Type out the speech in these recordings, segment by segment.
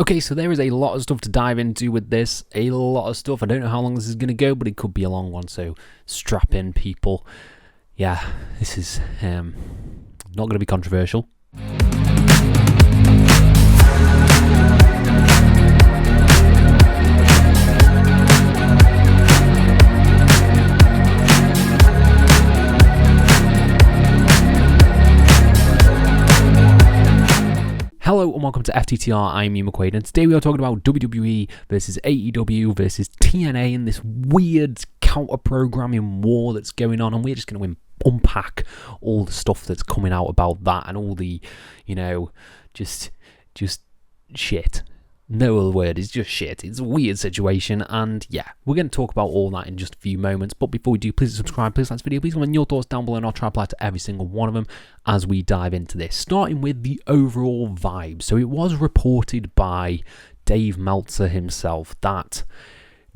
Okay, so there is a lot of stuff to dive into with this. A lot of stuff. I don't know how long this is going to go, but it could be a long one, so strap in, people. Yeah, this is not going to be controversial. Hello and welcome to FTTR, I'm Ian McQuaid, and today we are talking about WWE versus AEW versus TNA and this weird counter-programming war that's going on, and we're just going to unpack all the stuff that's coming out about that and all the, just shit. No other word, it's just shit. It's a weird situation, and yeah, we're going to talk about all that in just a few moments. But before we do, please subscribe, please like this video, please comment your thoughts down below, and I'll try to apply to every single one of them as we dive into this. Starting with the overall vibe. So it was reported by Dave Meltzer himself that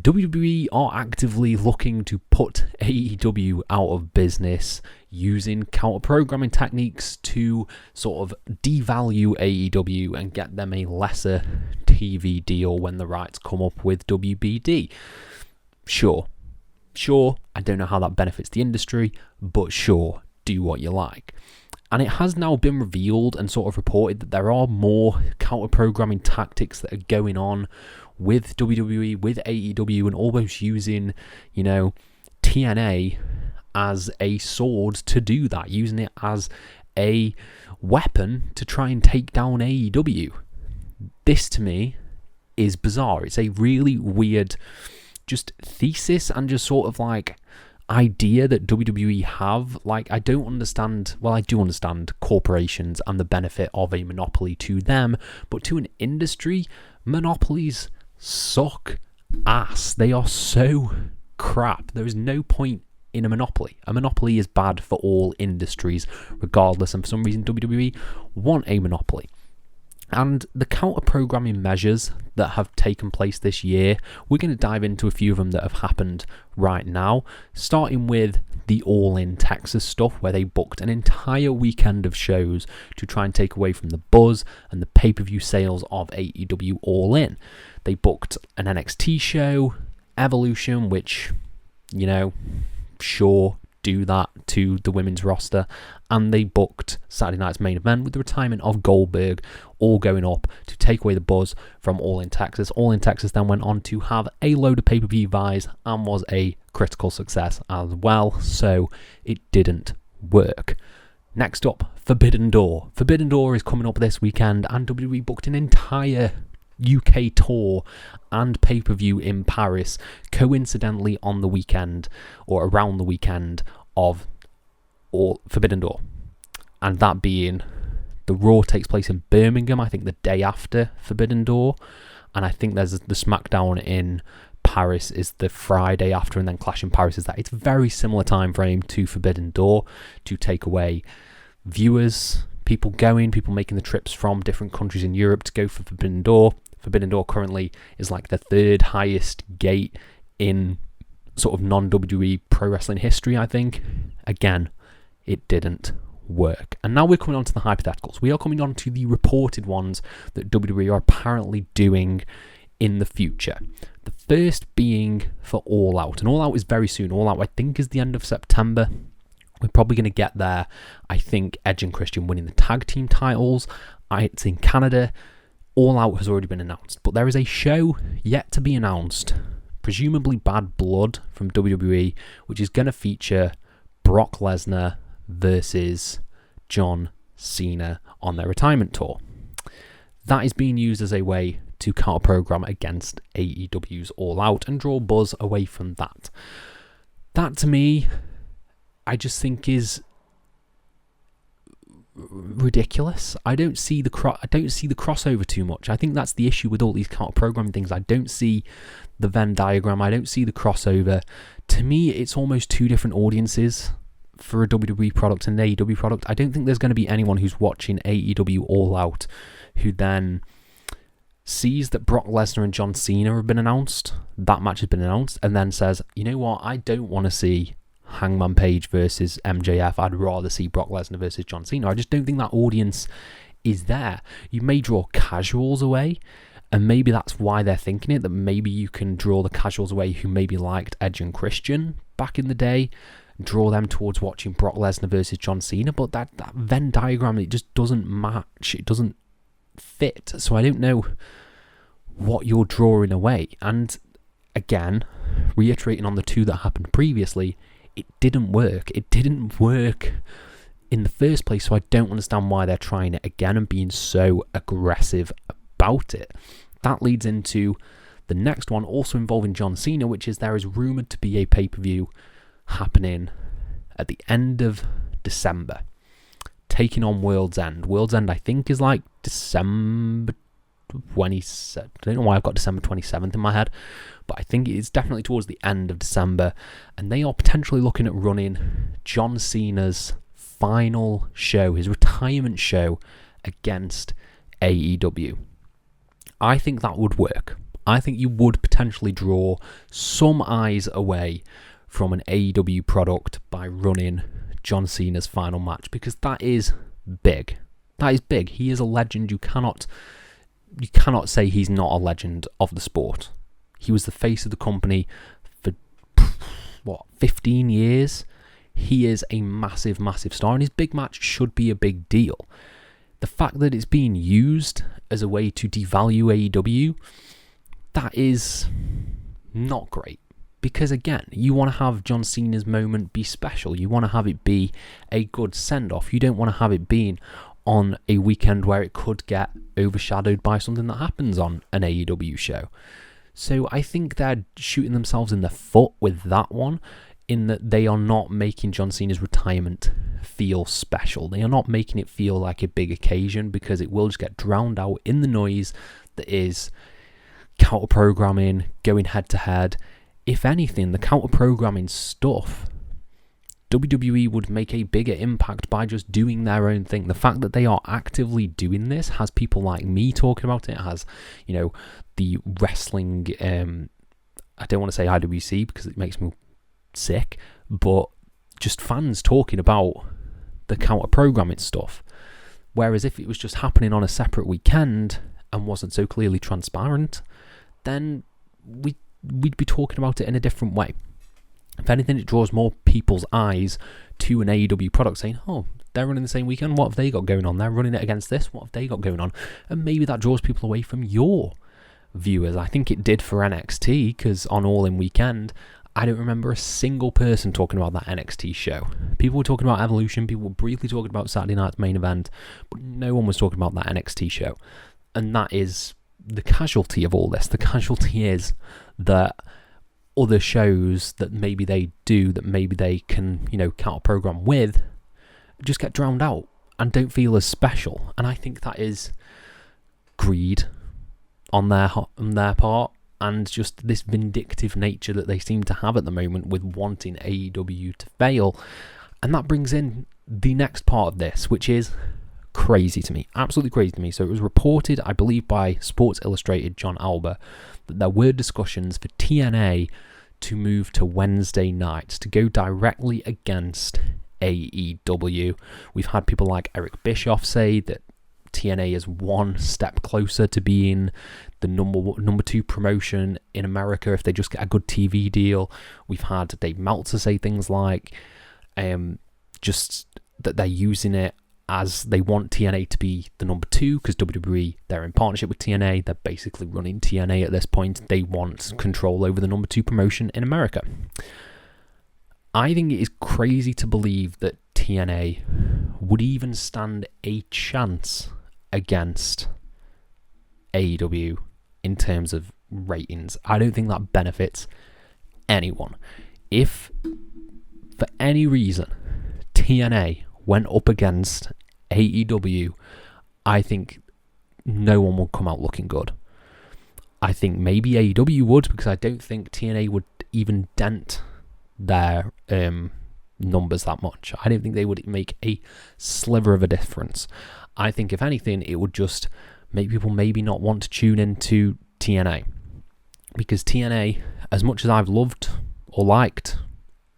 WWE are actively looking to put AEW out of business using counter-programming techniques to sort of devalue AEW and get them a lesser TV deal when the rights come up with WBD. Sure, I don't know how that benefits the industry, but sure, do what you like. And it has now been revealed and sort of reported that there are more counter-programming tactics that are going on with WWE, with AEW, and almost using, TNA as a sword to do that, using it as a weapon to try and take down AEW. This, to me, is bizarre. It's a really weird just thesis and just sort of like idea that WWE have. Like, I don't understand, well, I do understand corporations and the benefit of a monopoly to them, but to an industry, monopolies suck ass. They are so crap. There is no point in a monopoly. A monopoly is bad for all industries, regardless, and for some reason WWE want a monopoly. And the counter-programming measures that have taken place this year, we're going to dive into a few of them that have happened right now, starting with the All In Texas stuff, where they booked an entire weekend of shows to try and take away from the buzz and the pay-per-view sales of AEW All In. They booked an NXT show, Evolution, which, sure, do that to the women's roster, and they booked Saturday night's main event with the retirement of Goldberg, all going up to take away the buzz from All In Texas. All In Texas then went on to have a load of pay-per-view buys and was a critical success as well, so it didn't work. Next up, Forbidden Door. Forbidden Door is coming up this weekend, and WWE booked an entire UK tour and pay-per-view in Paris, coincidentally on the weekend or around the weekend of Forbidden Door, and that being the Raw takes place in Birmingham, I think the day after Forbidden Door, and I think there's the SmackDown in Paris is the Friday after, and then Clash in Paris is that. It's a very similar time frame to Forbidden Door to take away viewers, people making the trips from different countries in Europe to go for Forbidden Door. Forbidden Door currently is like the third highest gate in sort of non-WWE pro wrestling history, I think. Again, it didn't work. And now we're coming on to the hypotheticals. We are coming on to the reported ones that WWE are apparently doing in the future. The first being for All Out. And All Out is very soon. All Out, I think, is the end of September. We're probably going to get there. I think Edge and Christian winning the tag team titles. It's in Canada. All Out has already been announced. But there is a show yet to be announced, presumably Bad Blood from WWE, which is going to feature Brock Lesnar versus John Cena on their retirement tour. That is being used as a way to counter-program against AEW's All Out and draw buzz away from that. That, to me, I just think is ridiculous. I don't see the crossover too much. I think that's the issue with all these counter-programming things. I don't see the Venn diagram. I don't see the crossover. To me, it's almost two different audiences for a WWE product and an AEW product. I don't think there's going to be anyone who's watching AEW All Out who then sees that Brock Lesnar and John Cena have been announced, that match has been announced, and then says, you know what, I don't want to see Hangman Page versus MJF. I'd rather see Brock Lesnar versus John Cena. I just don't think that audience is there. You may draw casuals away, And maybe that's why they're thinking it, that maybe you can draw the casuals away who maybe liked Edge and Christian back in the day, draw them towards watching Brock Lesnar versus John Cena, but that Venn diagram, it just doesn't match, it doesn't fit. So I don't know what you're drawing away. And again, reiterating on the two that happened previously, it didn't work. It didn't work in the first place, so I don't understand why they're trying it again and being so aggressive about it. That leads into the next one, also involving John Cena, which is there is rumoured to be a pay-per-view happening at the end of December, taking on World's End. World's End, I think, is like December 27th. I don't know why I've got December 27th in my head, but I think it's definitely towards the end of December, and they are potentially looking at running John Cena's final show, his retirement show, against AEW. I think that would work. I think you would potentially draw some eyes away from an AEW product by running John Cena's final match, because that is big. That is big. He is a legend. You cannot say he's not a legend of the sport. He was the face of the company for 15 years. He is a massive, massive star, and his big match should be a big deal. The fact that it's being used as a way to devalue AEW, that is not great. Because again, you want to have John Cena's moment be special. You want to have it be a good send-off. You don't want to have it being on a weekend where it could get overshadowed by something that happens on an AEW show. So I think they're shooting themselves in the foot with that one, in that they are not making John Cena's retirement feel special. They are not making it feel like a big occasion, because it will just get drowned out in the noise that is counter-programming, going head-to-head. If anything, the counter-programming stuff, WWE would make a bigger impact by just doing their own thing. The fact that they are actively doing this has people like me talking about it, has, the wrestling, I don't want to say IWC because it makes me sick, but just fans talking about the counter-programming stuff. Whereas if it was just happening on a separate weekend and wasn't so clearly transparent, then we'd be talking about it in a different way. If anything, it draws more people's eyes to an AEW product, saying, oh, they're running the same weekend, what have they got going on? They're running it against this, what have they got going on? And maybe that draws people away from your viewers. I think it did for NXT, because on All In Weekend, I don't remember a single person talking about that NXT show. People were talking about Evolution, people were briefly talking about Saturday Night's Main Event, but no one was talking about that NXT show. And that is the casualty of all this. The casualty is that other shows that maybe they do, that maybe they can, counter-program with, just get drowned out and don't feel as special. And I think that is greed on their part, and just this vindictive nature that they seem to have at the moment with wanting AEW to fail. And that brings in the next part of this, which is crazy to me, absolutely crazy to me. So it was reported, I believe, by Sports Illustrated John Alba, that there were discussions for TNA to move to Wednesday nights, to go directly against AEW. We've had people like Eric Bischoff say that TNA is one step closer to being the number two promotion in America if they just get a good TV deal. We've had Dave Meltzer say things like just that they're using it as they want TNA to be the number two, because WWE, they're in partnership with TNA, they're basically running TNA at this point. They want control over the number two promotion in America. I think it is crazy to believe that TNA would even stand a chance against AEW in terms of ratings. I don't think that benefits anyone. If for any reason TNA went up against AEW, I think no one will come out looking good. I think maybe AEW would, because I don't think TNA would even dent their numbers that much. I don't think they would make a sliver of a difference. I think if anything, it would just make people maybe not want to tune into TNA, because TNA, as much as I've loved or liked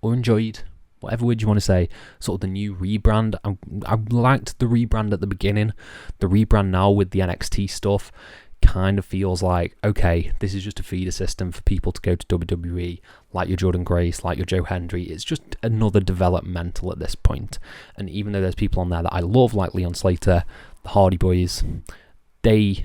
or enjoyed, whatever word you want to say, sort of the new rebrand, I liked the rebrand at the beginning. The rebrand now with the NXT stuff kind of feels like, okay, this is just a feeder system for people to go to WWE, like your Jordan Grace, like your Joe Hendry. It's just another developmental at this point. And even though there's people on there that I love, like Leon Slater, the Hardy Boys, it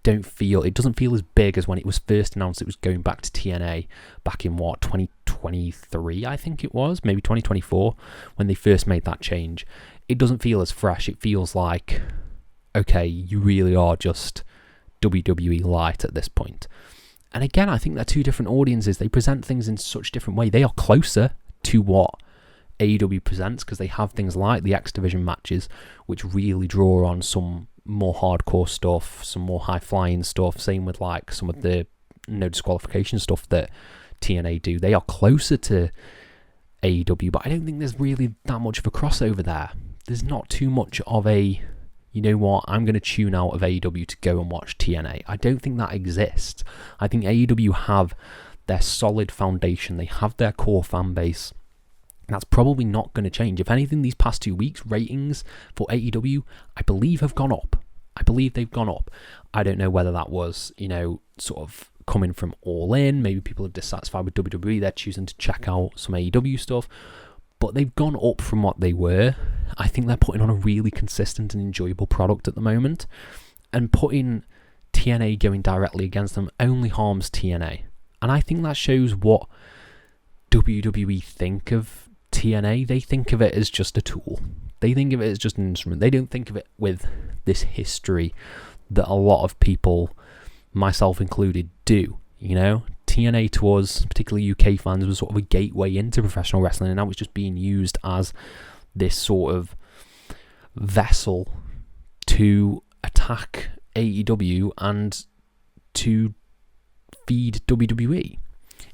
doesn't feel as big as when it was first announced it was going back to TNA back in 2023, I think it was, maybe 2024, when they first made that change. It doesn't feel as fresh. It feels like, okay, you really are just WWE light at this point. And again, I think they're two different audiences. They present things in such different way. They are closer to what AEW presents because they have things like the X Division matches, which really draw on some more hardcore stuff, some more high-flying stuff. Same with like some of the no disqualification stuff that TNA do. They are closer to AEW, but I don't think there's really that much of a crossover there. There's not too much of a, you know what, I'm going to tune out of AEW to go and watch TNA. I don't think that exists. I think AEW have their solid foundation. They have their core fan base. That's probably not going to change. If anything, these past 2 weeks, ratings for AEW, I believe, have gone up. I believe they've gone up. I don't know whether that was, sort of coming from All In. Maybe people are dissatisfied with WWE. They're choosing to check out some AEW stuff. But they've gone up from what they were. I think they're putting on a really consistent and enjoyable product at the moment. And putting TNA going directly against them only harms TNA. And I think that shows what WWE think of TNA. They think of it as just a tool. They think of it as just an instrument. They don't think of it with this history that a lot of people, myself included, do. TNA to us, particularly UK fans, was sort of a gateway into professional wrestling, and now it's just being used as this sort of vessel to attack AEW and to feed WWE.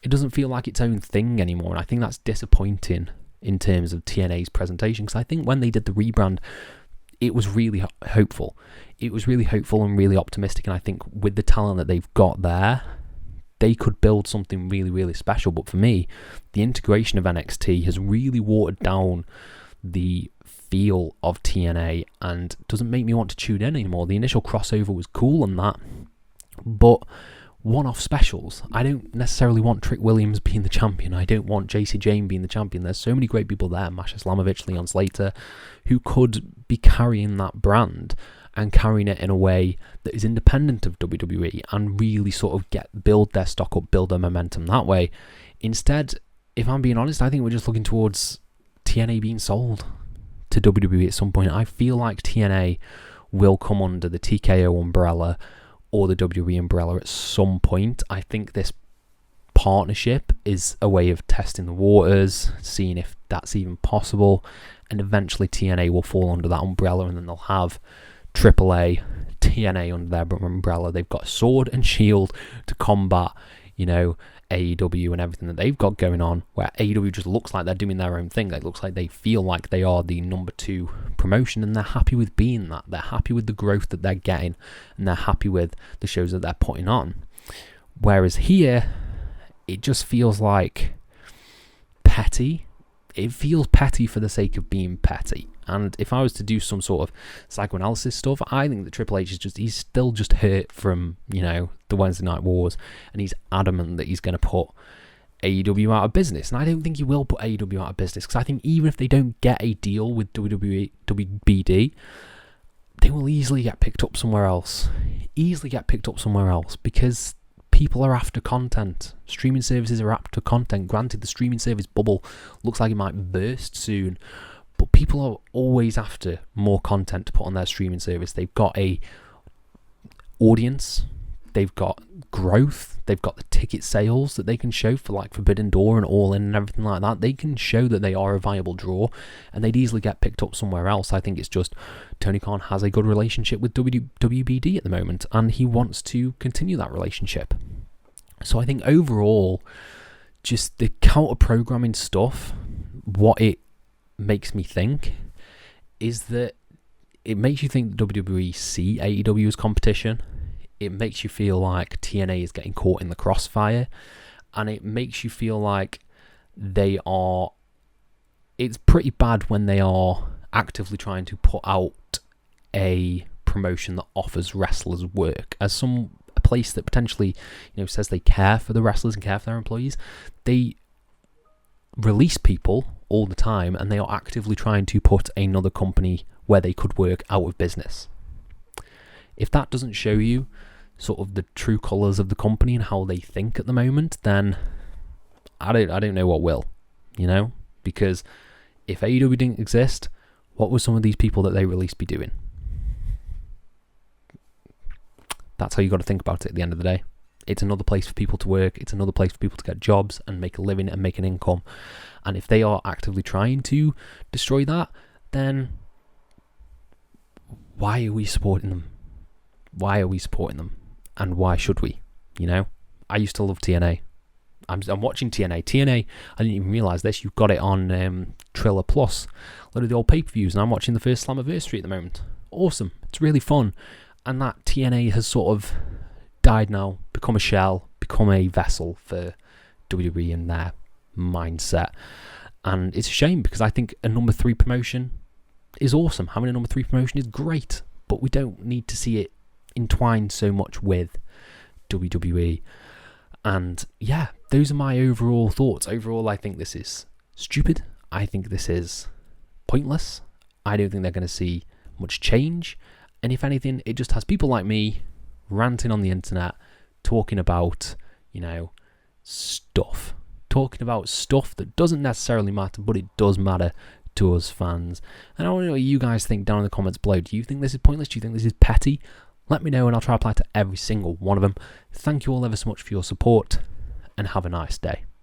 It doesn't feel like its own thing anymore, and I think that's disappointing in terms of TNA's presentation, because I think when they did the rebrand, it was really hopeful. It was really hopeful and really optimistic, and I think with the talent that they've got there, they could build something really, really special. But for me, the integration of NXT has really watered down the feel of TNA and doesn't make me want to tune in anymore. The initial crossover was cool and that, but one-off specials. I don't necessarily want Trick Williams being the champion. I don't want JC Jane being the champion. There's so many great people there, Masha Slamovich, Leon Slater, who could be carrying that brand and carrying it in a way that is independent of WWE and really sort of build their stock up, build their momentum that way. Instead, if I'm being honest, I think we're just looking towards TNA being sold to WWE at some point. I feel like TNA will come under the TKO umbrella or the WWE umbrella at some point. I think this partnership is a way of testing the waters, seeing if that's even possible, and eventually TNA will fall under that umbrella, and then they'll have AAA, TNA under their umbrella. They've got sword and shield to combat, AEW and everything that they've got going on, where AEW just looks like they're doing their own thing. It looks like they feel like they are the number 2 promotion, and they're happy with being that. They're happy with the growth that they're getting, and they're happy with the shows that they're putting on. Whereas here, it just feels like petty. It feels petty for the sake of being petty. And if I was to do some sort of psychoanalysis stuff, I think that Triple H he's still just hurt from, the Wednesday Night Wars, and he's adamant that he's going to put AEW out of business. And I don't think he will put AEW out of business, because I think even if they don't get a deal with WBD, they will easily get picked up somewhere else. Because people are after content. Streaming services are after content. Granted, the streaming service bubble looks like it might burst soon, but people are always after more content to put on their streaming service. They've got a audience, they've got growth, they've got the ticket sales that they can show for like Forbidden Door and All In and everything like that. They can show that they are a viable draw, and they'd easily get picked up somewhere else. I think it's just Tony Khan has a good relationship with WBD at the moment, and he wants to continue that relationship. So I think overall, just the counter-programming stuff, what it makes me think is that it makes you think WWE see AEW as competition. It makes you feel like TNA is getting caught in the crossfire, and it makes you feel like it's pretty bad when they are actively trying to put out a promotion that offers wrestlers work, as a place that potentially, says they care for the wrestlers and care for their employees, they release people all the time, and they are actively trying to put another company where they could work out of business. If that doesn't show you sort of the true colours of the company and how they think at the moment, then I don't know what will, because if AEW didn't exist, what would some of these people that they released be doing? That's how you got to think about it at the end of the day. It's another place for people to work. It's another place for people to get jobs and make a living and make an income. And if they are actively trying to destroy that, then why are we supporting them? Why are we supporting them? And why should we? I used to love TNA. I'm watching TNA. TNA, I didn't even realise this. You've got it on Triller Plus. A lot of the old pay-per-views. And I'm watching the first Slammiversary at the moment. Awesome. It's really fun. And that TNA has sort of died now, become a shell, become a vessel for WWE and their mindset. And it's a shame, because I think a number 3 promotion is awesome. Having a number 3 promotion is great, but we don't need to see it entwined so much with WWE. And yeah, those are my overall thoughts. Overall, I think this is stupid. I think this is pointless. I don't think they're going to see much change. And if anything, it just has people like me ranting on the internet, talking about, stuff. Talking about stuff that doesn't necessarily matter, but it does matter to us fans. And I want to know what you guys think down in the comments below. Do you think this is pointless? Do you think this is petty? Let me know, and I'll try to apply to every single one of them. Thank you all ever so much for your support, and have a nice day.